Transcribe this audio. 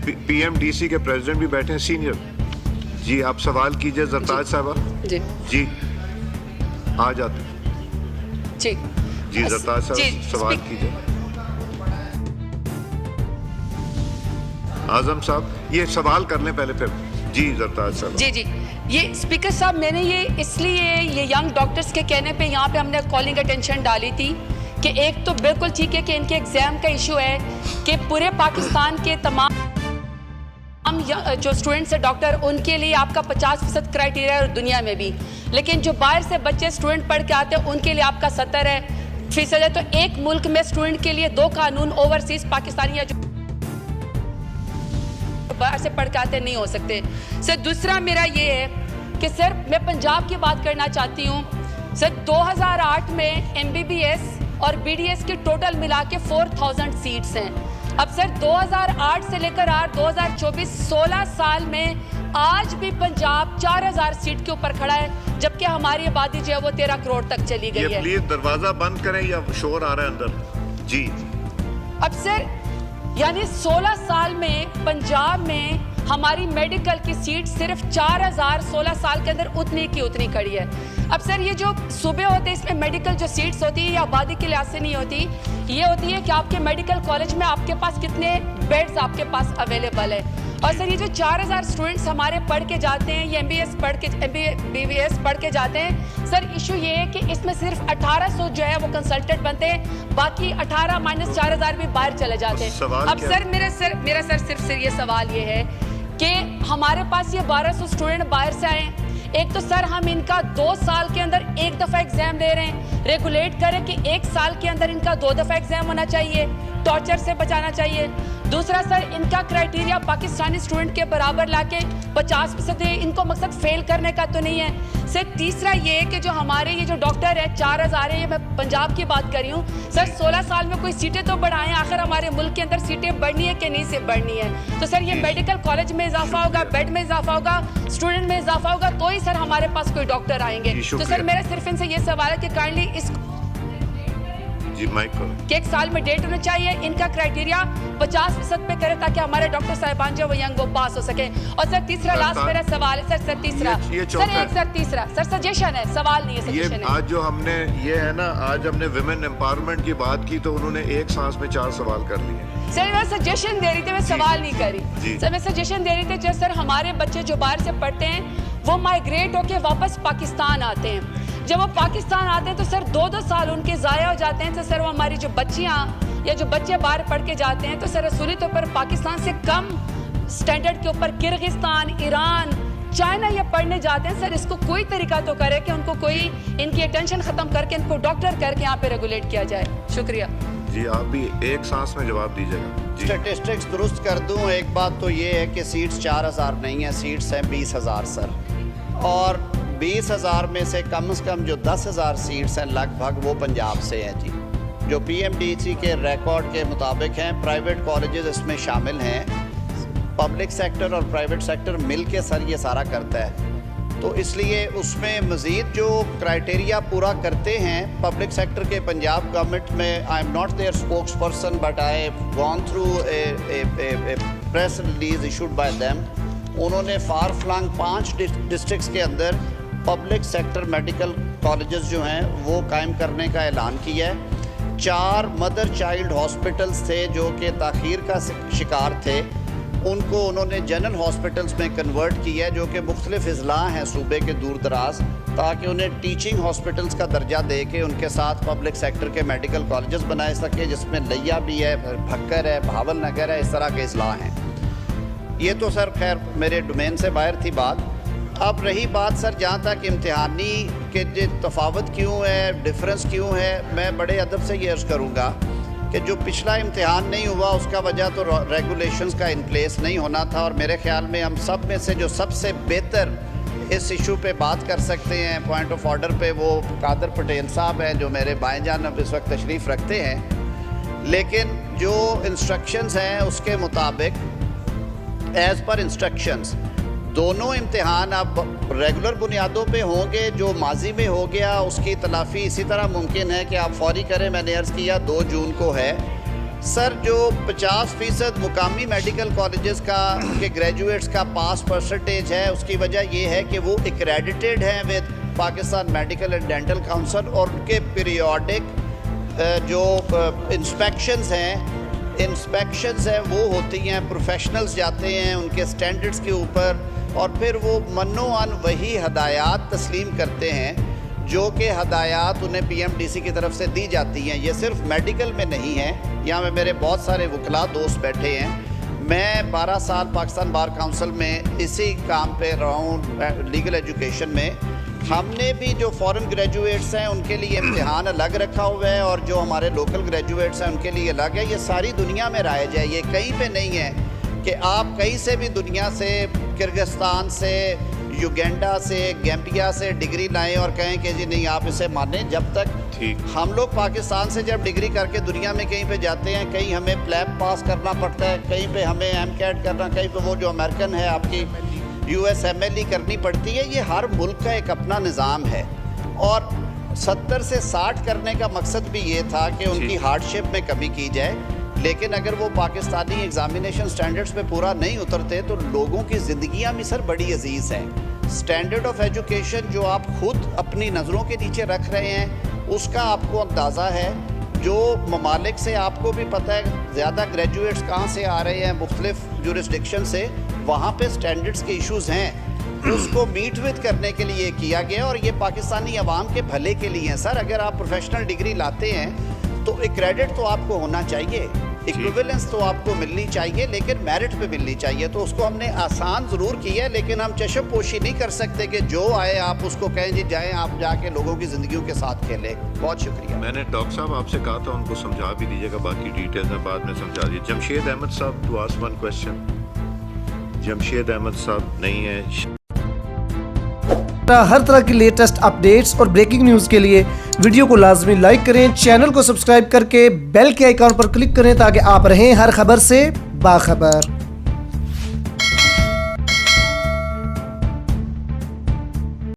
PMDC के president भी बैठे हैं सीनियर। जी आप सवाल कीजिए जरताज साहबा। जी जी आ जाते। जी जी जरताज साहब सवाल कीजिए। आजम साहब ये सवाल कर लें पहले फिर। जी जरताज साहब। जी जी ये स्पीकर साहब, मैंने ये इसलिए ये यंग डॉक्टर्स के कहने पे यहाँ पे हमने कॉलिंग अटेंशन डाली थी कि एक तो बिल्कुल ठीक है कि इनके एग्जाम का इशू है कि पूरे पाकिस्तान के तमाम जो स्टूडेंट्स है डॉक्टर, उनके लिए आपका 50% क्राइटेरिया है दुनिया में भी, लेकिन जो बाहर से बच्चे स्टूडेंट पढ़ के आते हैं उनके लिए आपका 70% है। तो एक मुल्क में स्टूडेंट के लिए 2 कानून ओवरसीज पाकिस्तानी या जो बाहर से पढ़ के आते नहीं हो सकते। सर दूसरा मेरा ये है कि सर मैं पंजाब की बात करना चाहती हूँ। सर 2008 में MBBS और BDS के टोटल मिला के 4000 सीट्स हैं। अब सर 2008 से लेकर आज 2024 16 साल में आज भी पंजाब 4000 सीट के ऊपर खड़ा है, जबकि हमारी आबादी जो है वो 13 करोड़ तक चली गई है। प्लीज दरवाजा बंद करें या शोर आ रहा है अंदर। जी अब सर यानी 16 साल में पंजाब में हमारी मेडिकल की सीट सिर्फ 4000 16 साल के अंदर उतनी की उतनी खड़ी है। अब सर ये जो सूबे होते हैं इसमें मेडिकल जो सीट्स होती है ये आबादी के लिहाज से नहीं होती, ये होती है कि आपके मेडिकल कॉलेज में आपके पास कितने बेड्स आपके पास अवेलेबल है। और सर ये जो 4000 स्टूडेंट्स हमारे पढ़ के जाते हैं, ये MBBS पढ़ के जाते हैं, सर इशू ये है कि इसमें सिर्फ 1800 जो है वो कंसल्टेंट बनते हैं, बाकी 18 - 4000 भी बाहर चले जाते हैं। अब सर मेरा सिर्फ ये सवाल ये है कि हमारे पास ये 1200 स्टूडेंट बाहर से आए हैं। एक तो सर हम इनका 2 साल के अंदर 1 दफ़ा एग्जाम ले रहे हैं, रेगुलेट करें कि 1 साल के अंदर इनका 2 दफ़ा एग्जाम होना चाहिए, टॉर्चर से बचाना चाहिए। दूसरा सर इनका क्राइटेरिया पाकिस्तानी स्टूडेंट के बराबर लाके 50% है, इनको मकसद फेल करने का तो नहीं है। सर तीसरा ये है कि जो हमारे ये जो डॉक्टर है 4000 है, ये मैं पंजाब की बात कर रही हूँ सर, 16 साल में कोई सीटें तो बढ़ाएं, आखिर हमारे मुल्क के अंदर सीटें बढ़नी है कि नहीं से बढ़नी है। तो सर ये मेडिकल कॉलेज में इजाफा होगा, बेड में इजाफा होगा, स्टूडेंट में इजाफा होगा, तो ही सर हमारे पास कोई डॉक्टर आएंगे। तो सर मेरा सिर्फ इनसे ये सवाल है कि काइंडली इस जी माइक को कि 1 साल में डेट होना चाहिए, इनका क्राइटेरिया 50% पे करें ताकि हमारे डॉक्टर साहिबान जो वो यंग वो पास हो सके। और सर तीसरा लास्ट मेरा सवाल है सर तीसरा सर सजेशन है, सवाल नहीं है, सजेशन है। आज जो हमने ये है ना, आज हमने विमेन एम्पावरमेंट की बात की तो उन्होंने एक सांस में 4 सवाल कर लिए। सर मैं सजेशन दे रही थी, मैं सवाल नहीं करी सर, मैं सजेशन दे रही थी जो सर हमारे बच्चे जो बाहर से पढ़ते हैं वो माइग्रेट होके वापस पाकिस्तान आते हैं। जब वो पाकिस्तान आते हैं तो सर 2-2 साल उनके ज़ाया हो जाते हैं। तो सर वो हमारी जो बच्चियाँ या जो बच्चे बाहर पढ़ के जाते हैं तो सर रसूली तौर पर पाकिस्तान से कम स्टैंडर्ड के ऊपर किर्गिस्तान, ईरान, चाइना ये पढ़ने जाते हैं। सर इसको कोई तरीका तो करे कि उनको कोई इनकी अटेंशन ख़त्म करके इनको डॉक्टर करके यहाँ पे रेगुलेट किया जाए। शुक्रिया जी। आप भी एक सांस में जवाब दीजिएगा। स्टैटिस्टिक्स दुरुस्त कर दूं, एक बात तो ये है कि सीट्स 4000 नहीं है, सीट्स हैं 20000 सर, और 20000 में से कम जो 10000 सीट्स हैं लगभग वो पंजाब से हैं जी, जो PMDC के रिकॉर्ड के मुताबिक हैं। प्राइवेट कॉलेजेस इसमें शामिल हैं, पब्लिक सेक्टर और प्राइवेट सेक्टर मिल के सर ये सारा करता है। तो इसलिए उसमें मज़ीद जो क्राइटेरिया पूरा करते हैं पब्लिक सेक्टर के, पंजाब गवर्नमेंट में I am not their spokesperson but I have gone through a press release issued by them. उन्होंने फार फ्लंग 5 डिस्ट्रिक्ट्स के अंदर पब्लिक सेक्टर मेडिकल कॉलेजेस जो हैं वो कायम करने का ऐलान किया है। 4 मदर चाइल्ड हॉस्पिटल्स थे जो कि ताख़ीर का शिकार थे, उनको उन्होंने जनरल हॉस्पिटल्स में कन्वर्ट किया है जो कि मुख्तलिफ अजला हैं सूबे के दूर दराज, ताकि उन्हें टीचिंग हॉस्पिटल्स का दर्जा दे के उनके साथ पब्लिक सेक्टर के मेडिकल कॉलेजेस बनाए सके, जिसमें लिया भी है, भक्कर है, भावल नगर है, इस तरह के अजला हैं। ये तो सर खैर मेरे डोमेन से बाहर थी बात। अब रही बात सर जहाँ तक इम्तिहानी के जो तफावत क्यों है, डिफरेंस क्यों है, मैं बड़े अदब से ये अर्ज़ करूँगा कि जो पिछला इम्तिहान नहीं हुआ उसका वजह तो रेगुलेशंस का इन प्लेस नहीं होना था। और मेरे ख्याल में हम सब में से जो सबसे बेहतर इस इशू पे बात कर सकते हैं पॉइंट ऑफ ऑर्डर पे, वो कादर पटेल साहब हैं जो मेरे बाएं जानब इस वक्त तशरीफ़ रखते हैं। लेकिन जो इंस्ट्रक्शंस हैं उसके मुताबिक एज़ पर इंस्ट्रक्शंस दोनों इम्तिहान अब रेगुलर बुनियादों पे होंगे। जो माजी में हो गया उसकी तलाफ़ी इसी तरह मुमकिन है कि आप फौरी करें। मैंने अर्ज़ किया 2 जून को है, सर जो 50% मुकामी मेडिकल कॉलेजेस का के ग्रेजुएट्स का पास परसेंटेज है, उसकी वजह ये है कि वो एक्रेडिटेड हैं with Pakistan medical and dental council, और उनके पीरियोडिक जो इंस्पेक्शंस हैं वो होती हैं, प्रोफेशनल्स जाते हैं उनके स्टैंडर्ड्स के ऊपर, और फिर वो मनो-अन वही हदायत तस्लीम करते हैं जो कि हदायत उन्हें PMDC की तरफ से दी जाती हैं। ये सिर्फ मेडिकल में नहीं है, यहाँ में मेरे बहुत सारे वकला दोस्त बैठे हैं। मैं 12 साल पाकिस्तान बार काउंसिल में इसी काम पे रहा हूँ, लीगल एजुकेशन में। हमने भी जो फॉरेन ग्रेजुएट्स हैं उनके लिए इम्तिहान अलग रखा हुआ है, और जो हमारे लोकल ग्रेजुएट्स हैं उनके लिए अलग है। ये सारी दुनिया में राइज है, ये कहीं पे नहीं है कि आप कहीं से भी दुनिया से, किर्गिस्तान से, युगांडा से, गैम्बिया से डिग्री लाएं और कहें कि जी नहीं आप इसे मानें। जब तक हम लोग पाकिस्तान से जब डिग्री करके दुनिया में कहीं पे जाते हैं, कहीं हमें प्लैब पास करना पड़ता है, कहीं पे हमें MCAT करना, कहीं पे वो जो अमेरिकन है आपकी USMLE करनी पड़ती है। ये हर मुल्क का एक अपना निज़ाम है, और 70 से 60 करने का मकसद भी ये था कि उनकी हार्डशिप में कमी की जाए। लेकिन अगर वो पाकिस्तानी एग्जामिनेशन स्टैंडर्ड्स पे पूरा नहीं उतरते तो लोगों की ज़िंदगियाँ भी सर बड़ी अजीज़ हैं। स्टैंडर्ड ऑफ एजुकेशन जो आप खुद अपनी नज़रों के नीचे रख रहे हैं उसका आपको अंदाज़ा है। जो ममालिक से आपको भी पता है ज़्यादा ग्रेजुएट्स कहाँ से आ रहे हैं, मुख्तलिफ जुरिस्डिक्शन से, वहाँ पे स्टैंडर्ड्स के इश्यूज़ हैं, उसको मीट विद करने के लिए किया गया, और ये पाकिस्तानी अवाम के भले के लिए है। सर अगर आप प्रोफेशनल डिग्री लाते हैं तो एक क्रेडिट तो आपको होना चाहिए, इक्विवेलेंस तो आपको मिलनी चाहिए, लेकिन मेरिट पे मिलनी चाहिए। तो उसको हमने आसान ज़रूर किया है, लेकिन हम चशमपोशी नहीं कर सकते कि जो आए आप उसको कहें जी जाएं आप जाके लोगों की ज़िंदगियों के साथ खेलें। बहुत शुक्रिया। मैंने डॉक्टर साहब आपसे कहा था उनको समझा भी दीजिएगा, बाकी डिटेल्स में बाद में समझा दीजिए। जमशेद अहमद साहब to ask one question. Jamshed Ahmed साहब नहीं है। हर तरह की लेटेस्ट अपडेट्स और ब्रेकिंग न्यूज़ के लिए वीडियो को लाजमी लाइक करें, चैनल को सब्सक्राइब करके बेल के आइकॉन पर क्लिक करें ताकि आप रहें हर खबर से बाखबर।